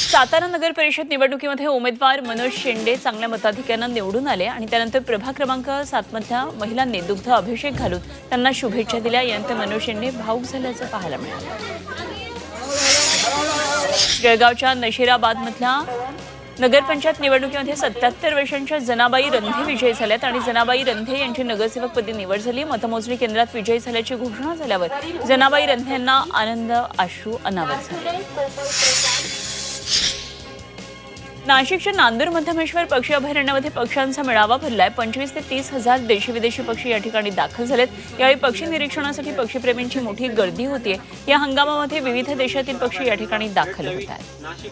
सातारा नगर परिषद निवडणुकीमध्ये उमेदवार मनोज शेंडे चांगल्या मताधिक्यानं निवडून आले आणि त्यानंतर प्रभाग क्रमांक 7 मधल्या महिलांनी दुग्ध अभिषेक घालून त्यांना शुभेच्छा दिल्या। यानंतर मनोज शेंडे भावूक झाल्याचं पाहायला मिळालं। जळगावच्या नशिराबाद मधल्या नगरपंचायत निवडणुकीमध्ये 77 वर्षांच्या जनाबाई रंधे विजयी झाल्यात आणि जनाबाई रंधे यांची नगरसेवकपदी निवड झाली। मतमोजणी केंद्रात विजयी झाल्याची घोषणा झाल्यावर जनाबाई रंधे यांना आनंद अश्रू अनावर झाले। नाशिकच्या नांदूर मध्यमेश्वर पक्षी अभयारण्यामध्ये पक्ष्यांचा मेळावा भरलाय। 25 ते 30 हजार देशी विदेशी पक्षी या ठिकाणी दाखल झालेत। यावेळी पक्षी निरीक्षणासाठी पक्षीप्रेमींची मोठी गर्दी होतीये। या हंगामामध्ये विविध देशातील पक्षी या ठिकाणी दाखल होत आहेत।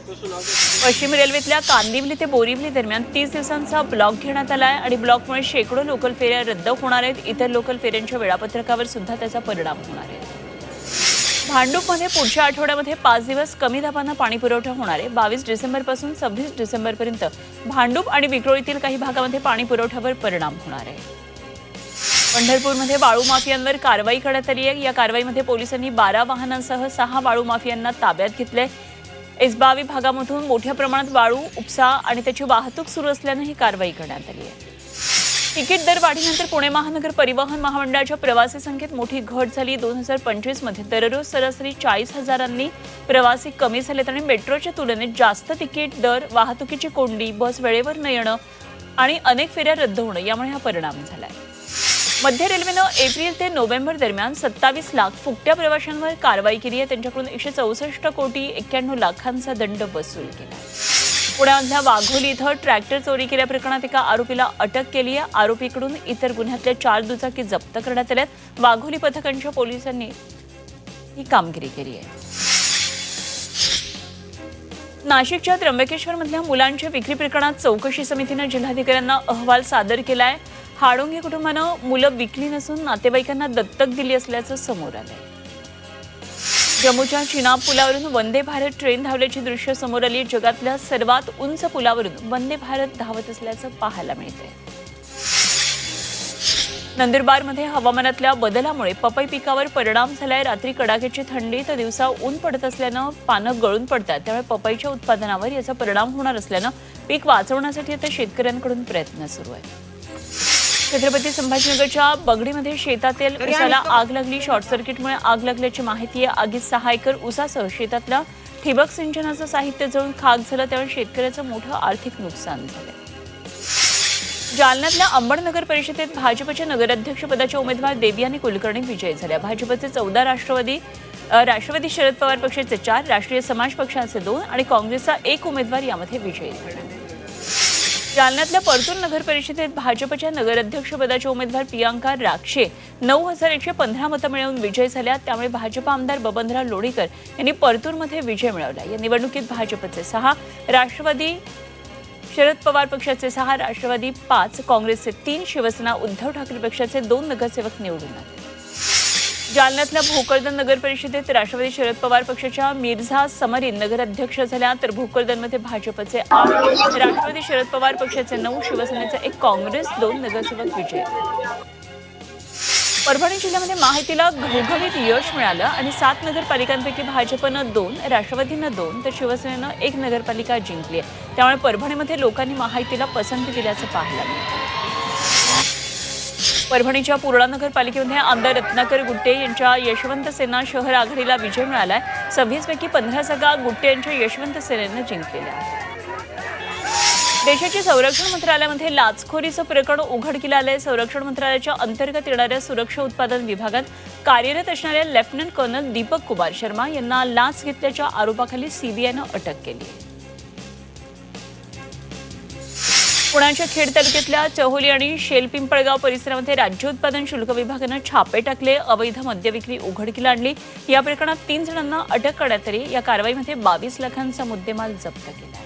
पश्चिम रेल्वेतल्या कांदिवली ते बोरिवली दरम्यान 30 दिवसांचा ब्लॉक घेण्यात आलाय आणि ब्लॉकमुळे शेकडो लोकल फेऱ्या रद्द होणार आहेत। इतर लोकल फेऱ्यांच्या वेळापत्रकावर सुद्धा त्याचा परिणाम होणार आहे। भांडूपमध्ये पुढच्या आठवड्यामध्ये 5 दिवस कमी दाबानं पाणी पुरवठा होणार आहे। 22 डिसेंबरपासून 26 डिसेंबरपर्यंत भांडूप आणि विक्रोळीतील काही भागामध्ये पाणी पुरवठ्यावर परिणाम होणार आहे। पंढरपूरमध्ये वाळू माफियांवर कारवाई करण्यात आली आहे। या कारवाईमध्ये पोलिसांनी 12 वाहनांसह 6 वाळू माफियांना ताब्यात घेतले। एसबावी भागामधून मोठ्या प्रमाणात वाळू उपसा आणि त्याची वाहतूक सुरू असल्यानं ही कारवाई करण्यात आली आहे। तिकीट दर वाढीनंतर पुणे महानगर परिवहन महामंडळाच्या प्रवासी संख्येत मोठी घट झाली। 2025 मध्ये दररोज सरासरी 40,000 प्रवासी कमी झालेत आणि मेट्रोच्या तुलनेत जास्त तिकीट दर, वाहतुकीची कोंडी, बस वेळेवर न येणं आणि अनेक फेऱ्या रद्द होणं यामुळे हा परिणाम झालाय। मध्य रेल्वेनं एप्रिल ते नोव्हेंबर दरम्यान 27 लाख फुकट्या प्रवाशांवर कारवाई केली आहे। त्यांच्याकडून 164 कोटी 91 लाखांचा दंड वसूल केला। पुण्यामधल्या वाघोली इथं ट्रॅक्टर चोरी केल्याप्रकरणात एका आरोपीला अटक केली आहे। आरोपीकडून इतर गुन्ह्यातल्या 4 दुचाकी जप्त करण्यात आल्यात। वाघोली पथकांच्या पोलिसांनी ही कामगिरी केली आहे। नाशिकच्या त्र्यंबकेश्वर मधल्या मुलांच्या विक्री प्रकरणात चौकशी समितीनं जिल्हाधिकाऱ्यांना अहवाल सादर केलाय। हाडोंगे कुटुंबानं मुलं विकली नसून नातेवाईकांना दत्तक दिली असल्याचं समोर आलंय। जम्मूच्या चिनाब पुलावरून वंदे भारत ट्रेन धावल्याची दृश्य समोर आली। जगातल्या सर्वात उंच पुलावरून वंदे भारत धावत असल्याचं पाहायला मिळतंय। नंदुरबारमध्ये हवामानातल्या बदलामुळे पपई पिकावर परिणाम झालाय। रात्री कडाक्याची थंडी तर दिवसा ऊन पडत असल्यानं पानं गळून पडतात। त्यामुळे पपईच्या उत्पादनावर याचा परिणाम होणार असल्यानं पीक वाचवण्यासाठी आता शेतकऱ्यांकडून प्रयत्न सुरू आहेत। छत्रपती संभाजीनगरच्या बगडीमध्ये शेतातील ऊसाला आग लागली। शॉर्ट सर्किटमुळे आग लागल्याची माहिती आहे। आगीत 6 एकर ऊसासह शेतातल्या ठिबक सिंचनाचं साहित्य जळून खाक झालं। त्यामुळे शेतकऱ्याचं मोठं आर्थिक नुकसान झालं। जालन्यातल्या अंबड नगर परिषदेत भाजपच्या नगराध्यक्षपदाच्या उमेदवार देवयानी कुलकर्णी विजयी झाल्या। भाजपचे 14 राष्ट्रवादी शरद पवार पक्षाचे 4, राष्ट्रीय समाज पक्षाचे 2 आणि काँग्रेसचा 1 उमेदवार यामध्ये विजयी झाला। जालन्यातल्या परतूर नगर परिषदेत भाजपच्या नगराध्यक्षपदाच्या उमेदवार प्रियांका राक्षे 9,115 मतं मिळवून विजयी झाल्या। त्यामुळे भाजप आमदार बबनराव लोणीकर यांनी परतूरमध्ये विजय मिळवला। या निवडणुकीत भाजपचे 6, राष्ट्रवादी शरद पवार पक्षाचे 6, राष्ट्रवादी 5, काँग्रेसचे 3, शिवसेना उद्धव ठाकरे पक्षाचे 2 नगरसेवक निवडून आले। जालन्यातल्या भोकरदन नगर परिषदेत राष्ट्रवादी शरद पवार पक्षाच्या मिर्झा समरीन नगराध्यक्ष झाल्या। तर भोकरदनमध्ये भाजपचे 8, राष्ट्रवादी शरद पवार पक्षाचे 9, शिवसेनेचे 1, काँग्रेस 2 नगरसेवक विजयी झाले। परभणी जिल्ह्यामध्ये माहितीला घवघवीत यश मिळालं आणि 7 नगरपालिकांपैकी भाजपनं 2, राष्ट्रवादीनं 2 तर शिवसेनेनं 1 नगरपालिका जिंकली आहे। त्यामुळे परभणीमध्ये लोकांनी माहितीला पसंती दिल्याचं पाहायला मिळतं। परभणीच्या पूर्णा नगरपालिकेमध्ये आमदार रत्नाकर गुट्टे यांच्या यशवंत सेना शहर आघाडीला विजय मिळालाय। 26 पैकी 15 जागा गुट्टे यांच्या यशवंत सेनेनं जिंकलेल्या आहेत। देशाच्या संरक्षण मंत्रालयामध्ये लाचखोरीचं प्रकरण उघडकीला आलंय। संरक्षण मंत्रालयाच्या अंतर्गत येणाऱ्या सुरक्षा उत्पादन विभागात कार्यरत असणाऱ्या लेफ्टनंट कर्नल दीपक कुमार शर्मा यांना लाच घेतल्याच्या आरोपाखाली सीबीआयनं अटक केली आहे। पुण्याच्या खेड तालुक्यातल्या चहोली आणि शेलपिंपळगाव परिसरामध्ये राज्य उत्पादन शुल्क विभागानं छापे टाकले। अवैध मद्य विक्री उघडकीला आणली। या प्रकरणात 3 जणांना अटक करण्यात आली। या कारवाईमध्ये 22 लाखांचा मुद्देमाल जप्त केला।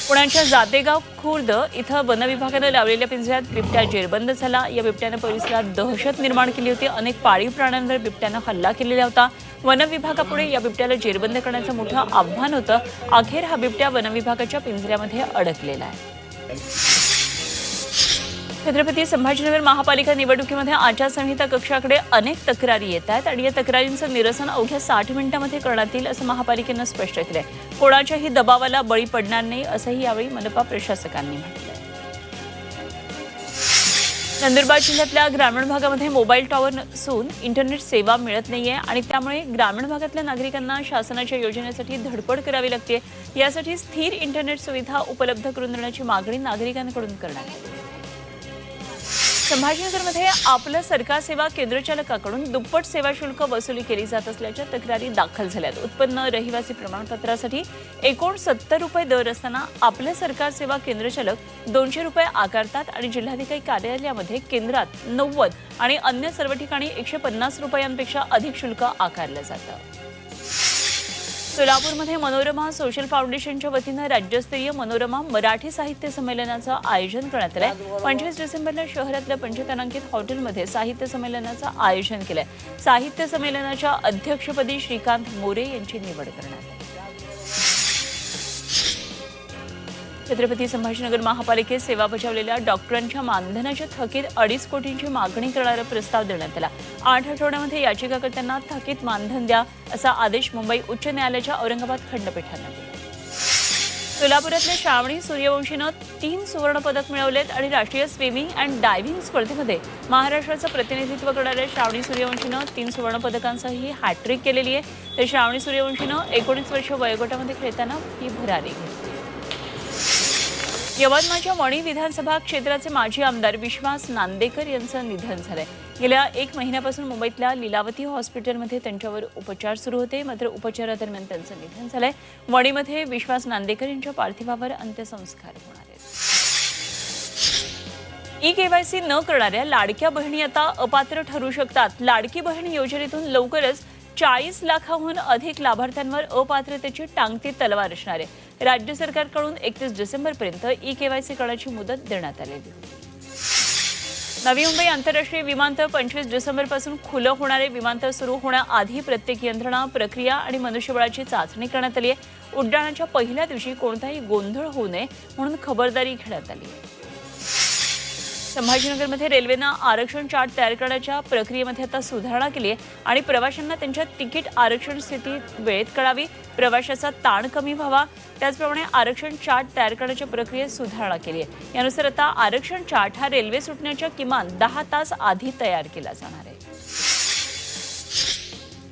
पुण्याच्या जातेगाव खुर्द इथं वन विभागानं लावलेल्या पिंजऱ्यात बिबट्या जेरबंद झाला। या बिबट्यानं परिसरात दहशत निर्माण केली होती। अनेक पाळीव प्राण्यांवर बिबट्यानं हल्ला केलेला होता। वन विभागापुढे या बिबट्याला जेरबंद करण्याचं मोठं आव्हान होतं। अखेर हा बिबट्या वन विभागाच्या पिंजऱ्यामध्ये अडकलेला आहे। छत्रपती संभाजीनगर महापालिका निवडणुकीमध्ये आचारसंहिता कक्षाकडे अनेक तक्रारी येत आहेत आणि या तक्रारींचं निरसन अवघ्या 60 मिनिटांमध्ये करण्यात येईल असं महापालिकेनं स्पष्ट केलंय. कोणाच्याही दबावाला बळी पडणार नाही असंही यावेळी मनपा प्रशासकांनी म्हटलंय. नंदुरबार जिल्ह्यातल्या ग्रामीण भागामध्ये मोबाईल टॉवर नसून इंटरनेट सेवा मिळत नाहीये आणि त्यामुळे ग्रामीण भागातल्या नागरिकांना शासनाच्या योजनेसाठी धडपड करावी लागते. यासाठी स्थिर इंटरनेट सुविधा उपलब्ध करून देण्याची मागणी नागरिकांकडून करण्यात आली. संभाजीनगरमध्ये आपलं सरकार सेवा केंद्रचालकाकडून दुप्पट सेवा शुल्क वसुली केली जात असल्याच्या तक्रारी दाखल झाल्यात. उत्पन्न रहिवासी प्रमाणपत्रासाठी एकूण 70 रुपये दर असताना आपलं सरकार सेवा केंद्रचालक 200 रुपये आकारतात आणि जिल्हाधिकारी कार्यालयामध्ये केंद्रात 90 आणि अन्य सर्व ठिकाणी 150 रुपयांपेक्षा अधिक शुल्क आकारलं जातं. सोलापूरमध्ये मनोरमा सोशल फाउंडेशनच्या वतीनं राज्यस्तरीय मनोरमा मराठी साहित्य संमेलनाचं आयोजन करण्यात आलंय. 25 डिसेंबरला शहरातल्या पंचतारांकित हॉटेलमध्ये साहित्य संमेलनाचं आयोजन केलंय. साहित्य संमेलनाच्या अध्यक्षपदी श्रीकांत मोरे यांची निवड करण्यात आली. छत्रपती संभाजीनगर महापालिकेत सेवा बजावलेल्या डॉक्टरांच्या मानधनाच्या थकीत 2.5 कोटींची मागणी करणारा प्रस्ताव देण्यात आला. 8 आठवड्यामध्ये याचिकाकर्त्यांना थकीत मानधन द्या असा आदेश मुंबई उच्च न्यायालयाच्या औरंगाबाद खंडपीठानं दिला. सोलापुरातल्या श्रावणी सूर्यवंशीनं 3 सुवर्णपदक मिळवलेत आणि राष्ट्रीय स्विमिंग अँड डायव्हिंग स्पर्धेमध्ये महाराष्ट्राचं प्रतिनिधित्व करणाऱ्या श्रावणी सूर्यवंशीनं 3 सुवर्णपदकांसह ही हॅट्रिक केलेली आहे. तर श्रावणी सूर्यवंशीनं 19 वर्ष वयोगटामध्ये खेळताना ही भरारी घेतली. यवतमाळच्या वणी विधानसभा क्षेत्राचे माजी आमदार विश्वास नांदेकर यांचं निधन झालंय. गेल्या 1 महिन्यापासून मुंबईतल्या लीलावती हॉस्पिटलमध्ये त्यांच्यावर उपचार सुरू होते. मात्र उपचारादरम्यान त्यांचं निधन झालंय. वणीमध्ये विश्वास नांदेकर यांच्या पार्थिवावर अंत्यसंस्कार होणार आहेत. ई-केवायसी न करणाऱ्या लाडक्या बहिणी आता अपात्र ठरू शकतात. लाडकी बहीण योजनेतून लवकरच 40 लाखांहून अधिक लाभार्थ्यांवर अपात्रतेची टांगती तलवार असणार आहे. राज्य सरकारकडून 31 डिसेंबरपर्यंत ई-केवायसी करण्याची मुदत देण्यात आलेली होती. नवी मुंबई आंतरराष्ट्रीय विमानतळ 25 डिसेंबरपासून खुलं होणारे विमानतळ सुरू होण्याआधी प्रत्येक यंत्रणा, प्रक्रिया आणि मनुष्यबळाची चाचणी करण्यात आली आहे. उड्डाणाच्या पहिल्या दिवशी कोणताही गोंधळ होऊ नये म्हणून खबरदारी घेण्यात आली आहे. संभाजीनगरमध्ये रेल्वेनं आरक्षण चार्ट तयार करण्याच्या प्रक्रियेमध्ये आता सुधारणा केली आहे आणि प्रवाशांना त्यांच्या तिकीट आरक्षण स्थिती वेळेत कळावी, प्रवाशाचा ताण कमी व्हावा. त्याचप्रमाणे आरक्षण चार्ट तयार करण्याच्या प्रक्रियेत सुधारणा केली आहे. यानुसार आता आरक्षण चार्ट हा रेल्वे सुटण्याच्या किमान 10 तास आधी तयार केला जाणार आहे.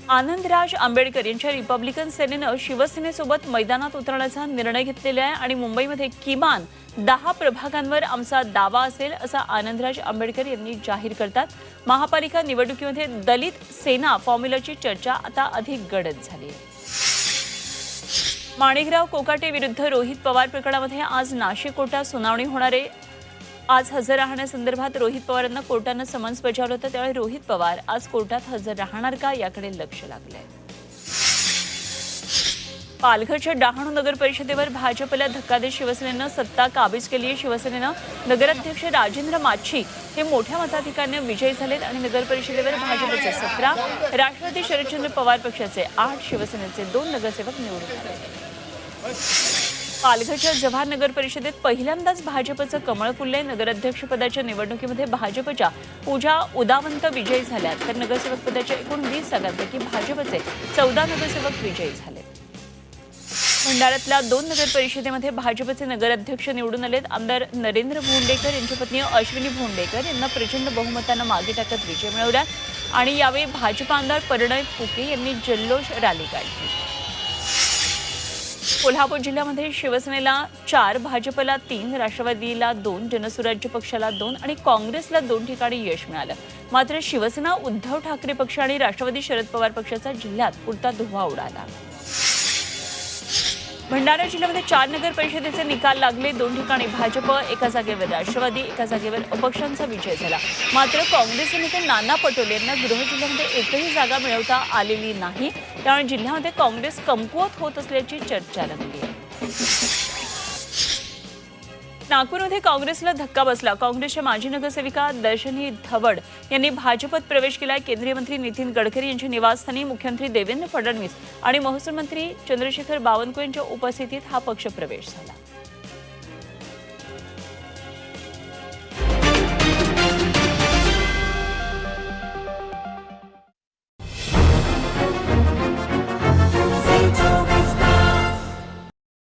आनंदराज आंबेडकर यांच्या रिपब्लिकन सेनेनं शिवसेनेसोबत मैदानात उतरण्याचा निर्णय घेतलेला आहे आणि मुंबईमध्ये किमान 10 प्रभागांवर आमचा दावा असेल असं आनंदराज आंबेडकर यांनी जाहीर करतात. महापालिका निवडणुकीमध्ये दलित सेना फॉर्म्युलाची चर्चा आता अधिक गडद झाली आहे. माणिकराव कोकाटे विरुद्ध रोहित पवार प्रकरणामध्ये आज नाशिक कोर्टात सुनावणी होणार आहे. आज हजर राहण्यासंदर्भात रोहित पवारांना कोर्टानं समन्स बजावलं होतं. त्यावेळी रोहित पवार आज कोर्टात हजर राहणार का याकडे लक्ष लागलंय. पालघरच्या डहाणू नगर परिषदेवर भाजपला धक्का देत शिवसेनेनं सत्ता काबीज केली आहे. शिवसेनेनं नगराध्यक्ष राजेंद्र माच्छी हे मोठ्या मताधिक्याने विजयी झालेत आणि नगर परिषदेवर भाजपचे 17, राष्ट्रवादी शरदचंद्र पवार पक्षाचे 8, शिवसेनेचे 2 नगरसेवक निवडून आले. पालघरच्या जव्हार नगर परिषदेत पहिल्यांदाच भाजपचं कमळ फुललंय. नगराध्यक्षपदाच्या निवडणुकीमध्ये भाजपच्या पूजा उदावंत विजयी झाल्या तर नगरसेवक पदाच्या एकूण 20 जागांपैकी भाजपचे 14 नगरसेवक विजयी झाले. भंडाऱ्यातल्या 2 नगर परिषदेमध्ये भाजपचे नगराध्यक्ष निवडून आलेत. आमदार नरेंद्र भोंडेकर यांच्या पत्नी अश्विनी भोंडेकर यांना प्रचंड बहुमतानं मागे टाकत विजय मिळवला आणि यावेळी भाजपा आमदार परिणय फुके यांनी जल्लोष रॅली काढली. कोल्हापूर जिल्ह्यामध्ये शिवसेनेला 4, भाजपला 3, राष्ट्रवादीला 2, जनसुराज्य पक्षाला 2 आणि काँग्रेसला 2 ठिकाणी यश मिळालं. मात्र शिवसेना, उद्धव ठाकरे पक्ष आणि राष्ट्रवादी शरद पवार पक्षाचा जिल्ह्यात पुरता धुव्वा उडाला. भंडारा जिल्ह्यामध्ये 4 नगर परिषदेचे निकाल लागले. 2 ठिकाणी भाजप, एका जागेवर राष्ट्रवादी, एका जागेवर अपक्षांचा विजय झाला. मात्र काँग्रेसचे नेते नाना पटोले यांना गृह जिल्ह्यामध्ये एकही जागा मिळवता आलेली नाही. त्यामुळे जिल्ह्यामध्ये काँग्रेस कमकुवत होत असल्याची चर्चा रंगली आहे. नागपूरमध्ये काँग्रेसला धक्का बसला. काँग्रेसच्या माजी नगरसेविका दर्शनी धवड यांनी भाजपत प्रवेश केला. केंद्रीय मंत्री नितीन गडकरी यांच्या निवासस्थानी मुख्यमंत्री देवेंद्र फडणवीस आणि महसूल मंत्री चंद्रशेखर बावनकुळे यांच्या उपस्थितीत हा पक्ष प्रवेश झाला.